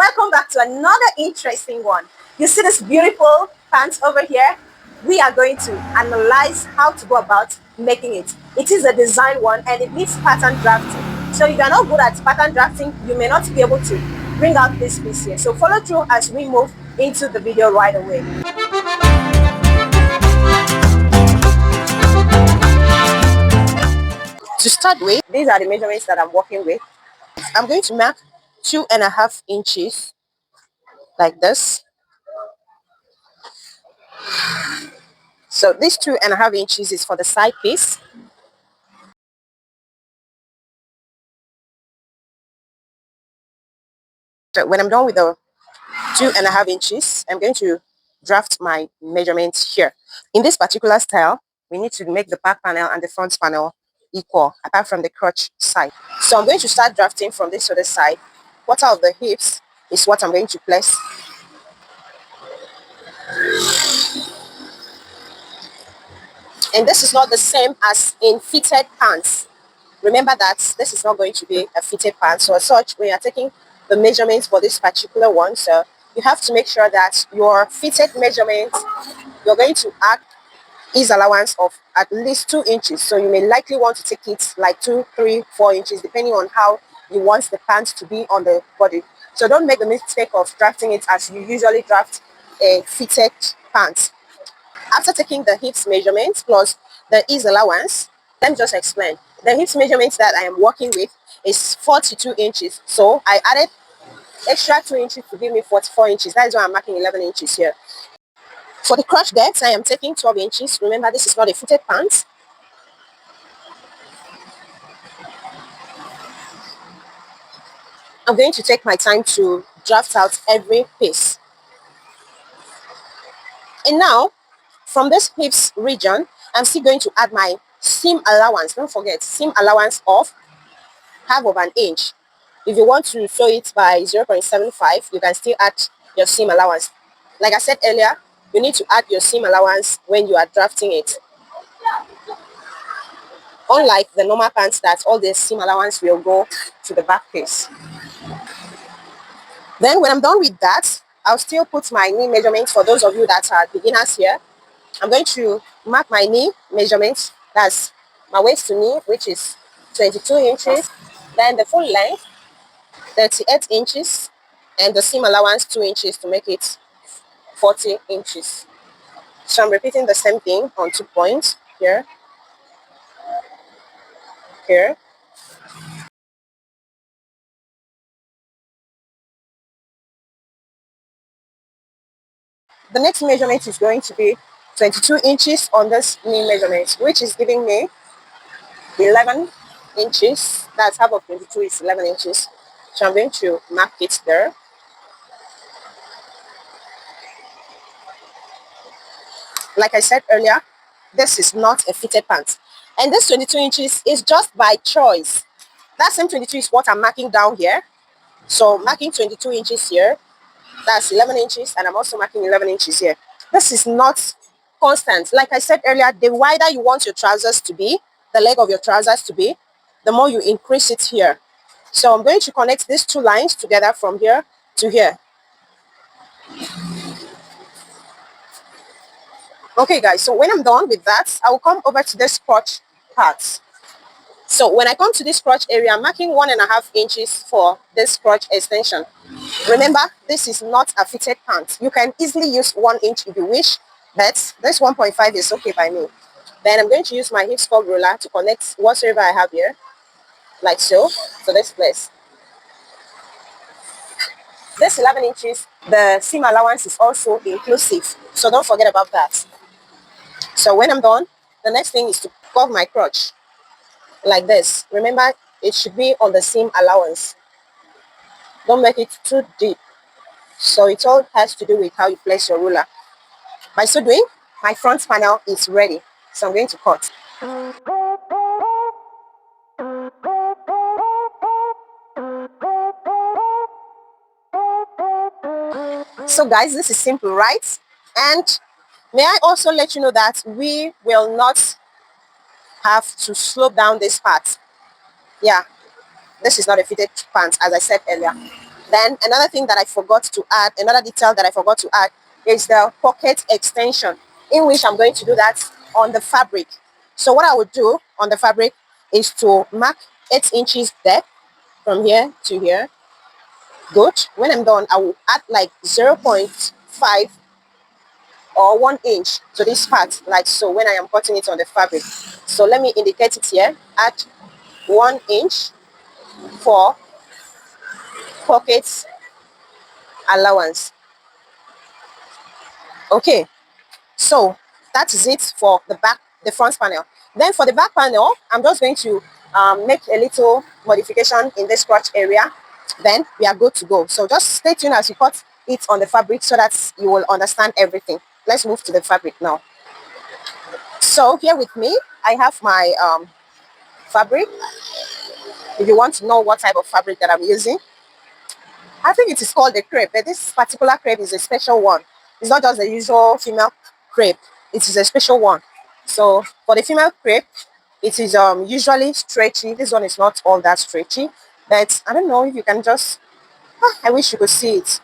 welcome back to another interesting one. You see this beautiful pants over here? We are going to analyze how to go about making it. It is a design one and it needs pattern drafting. So if you are not good at pattern drafting, you may not be able to bring out this piece here. So follow through as we move into the video right away. To start with, these are the measurements that I'm working with. I'm going to mark 2.5 inches like this. So this 2.5 inches is for the side piece. So when I'm done with the 2.5 inches, I'm going to draft my measurements here. In this particular style, we need to make the back panel and the front panel equal, apart from the crotch side. So I'm going to start drafting from this other side. Quarter of the hips is what I'm going to place. And this is not the same as in fitted pants. Remember that this is not going to be a fitted pants. So as such, when you're taking the measurements for this particular one, so you have to make sure that your fitted measurements, you're going to add is allowance of at least 2 inches. So you may likely want to take it like 2, 3, 4 inches, depending on how you want the pants to be on the body. So don't make the mistake of drafting it as you usually draft a fitted pants. After taking the hips measurements plus the ease allowance, let me just explain. The hips measurements that I am working with is 42 inches. So I added extra 2 inches to give me 44 inches. That is why I'm marking 11 inches here. For the crotch depth, I am taking 12 inches. Remember, this is not a fitted pants. I'm going to take my time to draft out every piece. And now, from this hips region, I'm still going to add my seam allowance. Don't forget, seam allowance of half of an inch. If you want to sew it by 0.75, you can still add your seam allowance. Like I said earlier, you need to add your seam allowance when you are drafting it. Unlike the normal pants that all the seam allowance will go to the back piece. Then when I'm done with that, I'll still put my knee measurements for those of you that are beginners here. I'm going to mark my knee measurements. That's my waist to knee, which is 22 inches. Then the full length, 38 inches. And the seam allowance, 2 inches to make it 40 inches. So I'm repeating the same thing on 2 points here, here. The next measurement is going to be 22 inches on this knee measurement, which is giving me 11 inches. That's half of 22 is 11 inches. So I'm going to mark it there. Like I said earlier, this is not a fitted pants. And this 22 inches is just by choice. That same 22 is what I'm marking down here. So marking 22 inches here, that's 11 inches, and I'm also marking 11 inches here. This is not constant. Like I said earlier, the wider you want your trousers to be, the leg of your trousers to be, the more you increase it here. So I'm going to connect these two lines together from here to here. Okay guys, so when I'm done with that, I will come over to this crotch part. So when I come to this crotch area, I'm marking 1.5 inches for this crotch extension. Remember, this is not a fitted pant. You can easily use 1 inch if you wish, but this 1.5 is okay by me. Then I'm going to use my hip sculpt ruler to connect whatsoever I have here, like so, to this place. This 11 inches, the seam allowance is also inclusive, so don't forget about that. So when I'm done, the next thing is to curve my crotch like this. Remember, it should be on the seam allowance. Don't make it too deep. So it all has to do with how you place your ruler. By so doing, my front panel is ready. So I'm going to cut. So guys, this is simple, right? And may I also let you know that we will not have to slope down this part. Yeah, this is not a fitted pants, as I said earlier. Then another thing that I forgot to add, another detail that I forgot to add is the pocket extension, in which I'm going to do that on the fabric. So what I would do on the fabric is to mark 8 inches depth from here to here. Good. When I'm done, I will add like 0.5 or 1 inch to this part, like so, when I am cutting it on the fabric. So let me indicate it here. Add 1 inch for pocket allowance. Okay, so that is it for the front panel. Then for the back panel, I'm just going to make a little modification in this crotch area. Then we are good to go. So just stay tuned as we cut it on the fabric so that you will understand everything. Let's move to the fabric now. So here with me, I have my fabric. If you want to know what type of fabric that I'm using, I think it is called a crepe, but this particular crepe is a special one. It's not just the usual female crepe. It is a special one. So for the female crepe, it is usually stretchy. This one is not all that stretchy, but I don't know if you can just. I wish you could see it.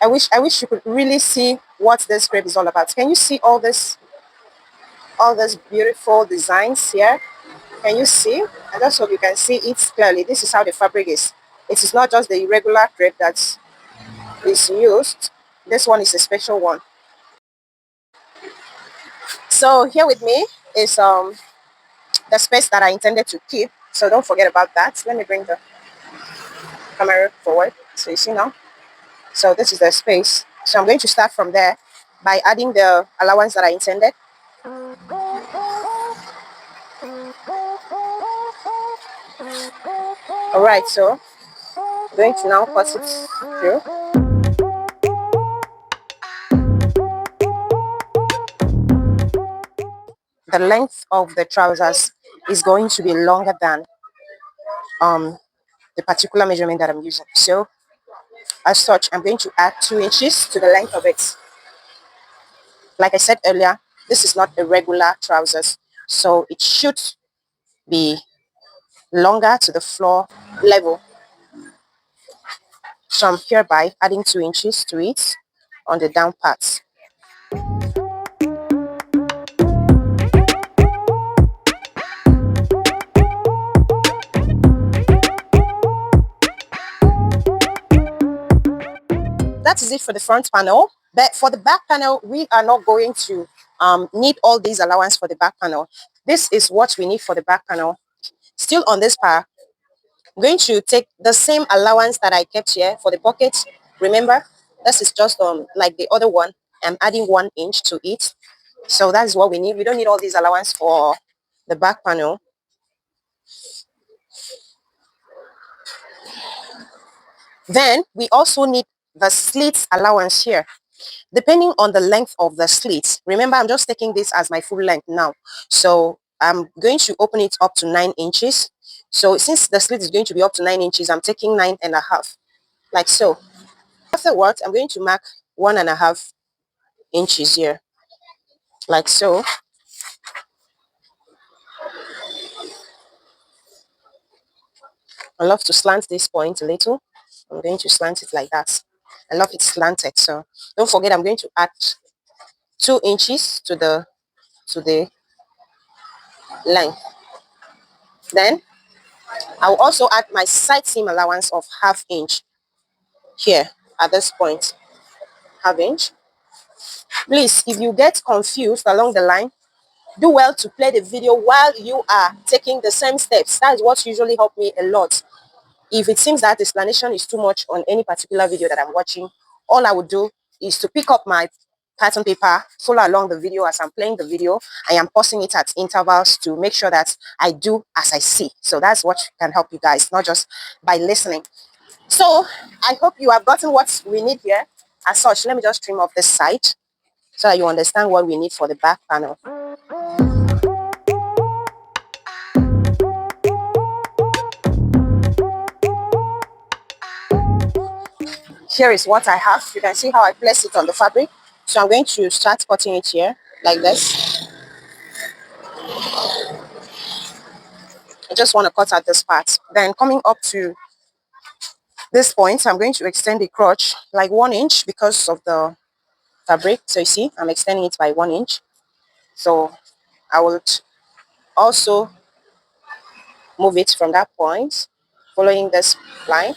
I wish you could really see what this crepe is all about. Can you see all these beautiful designs here? Can you see? I just hope you can see it clearly. This is how the fabric is. It is not just the regular crepe that is used. This one is a special one. So here with me is the space that I intended to keep. So don't forget about that. Let me bring the camera forward so you see now. So this is the space. So I'm going to start from there by adding the allowance that I intended. Alright, so I'm going to now cut it through. The length of the trousers is going to be longer than the particular measurement that I'm using. So as such, I'm going to add 2 inches to the length of it. Like I said earlier, this is not a regular trousers, so it should be longer to the floor level. So I'm hereby adding 2 inches to it on the down parts. That is it for the front panel. But for the back panel, we are not going to need all these allowance for the back panel. This is what we need for the back panel. Still on this part, I'm going to take the same allowance that I kept here for the pockets. Remember, this is just like the other one. I'm adding 1 inch to it. So that's what we need. We don't need all these allowance for the back panel. Then we also need the slit allowance here. Depending on the length of the slit, remember I'm just taking this as my full length now. So I'm going to open it up to 9 inches. So since the slit is going to be up to 9 inches, I'm taking 9.5, like so. Afterwards, I'm going to mark 1.5 inches here, like so. I love to slant this point a little. I'm going to slant it like that. I love it slanted. So don't forget, I'm going to add 2 inches to the length. Then I'll also add my side seam allowance of ½ inch here at this point. ½ inch. Please, if you get confused along the line, do well to play the video while you are taking the same steps. That is what usually helped me a lot. If it seems that explanation is too much on any particular video that I'm watching, all I would do is to pick up my pattern paper, follow along the video as I'm playing the video. I am pausing it at intervals to make sure that I do as I see. So that's what can help you guys, not just by listening. So I hope you have gotten what we need here. As such, let me just trim off this side so that you understand what we need for the back panel. Here is what I have. You can see how I place it on the fabric. So I'm going to start cutting it here like this. I just want to cut out this part. Then coming up to This point, I'm going to extend the crotch like 1 inch because of the fabric. So you see, I'm extending it by 1 inch. So I will also move it from that point, following this line,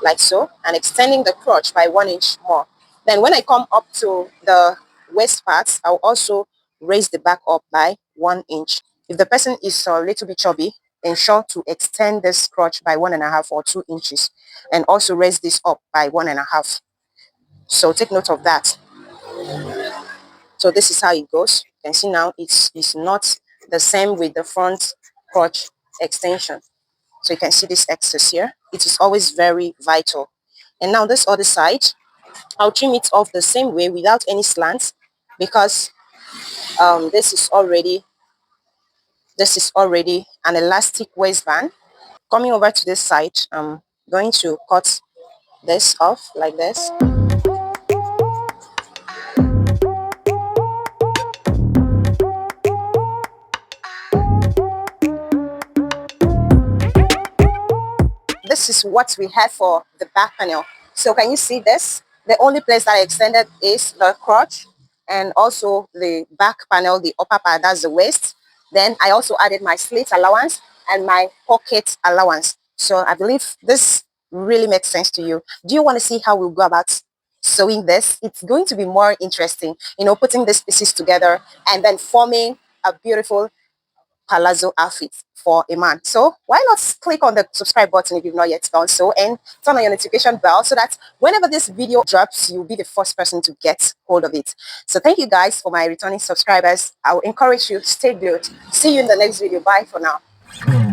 like so, and extending the crotch by 1 inch more. Then when I come up to the waist part, I'll also raise the back up by 1 inch. If the person is a little bit chubby, ensure to extend this crotch by 1.5 or 2 inches, and also raise this up by 1.5. So take note of that. So this is how it goes. You can see now it's not the same with the front crotch extension. So you can see this excess here. It is always very vital. And now this other side, I'll trim it off the same way without any slants, because this is already an elastic waistband. Coming over to this side, I'm going to cut this off like this. This is what we have for the back panel. So can you see this? The only place that I extended is the crotch, and also the back panel, the upper part, that's the waist. Then I also added my slit allowance and my pocket allowance. So I believe this really makes sense to you. Do you want to see how we'll go about sewing this? It's going to be more interesting, putting these pieces together and then forming a beautiful palazzo outfit for a man. So why not click on the subscribe button if you've not yet done so, and turn on your notification bell so that whenever this video drops, you'll be the first person to get hold of it. So thank you guys for my returning subscribers. I will encourage you to stay glued. See you in the next video. Bye for now.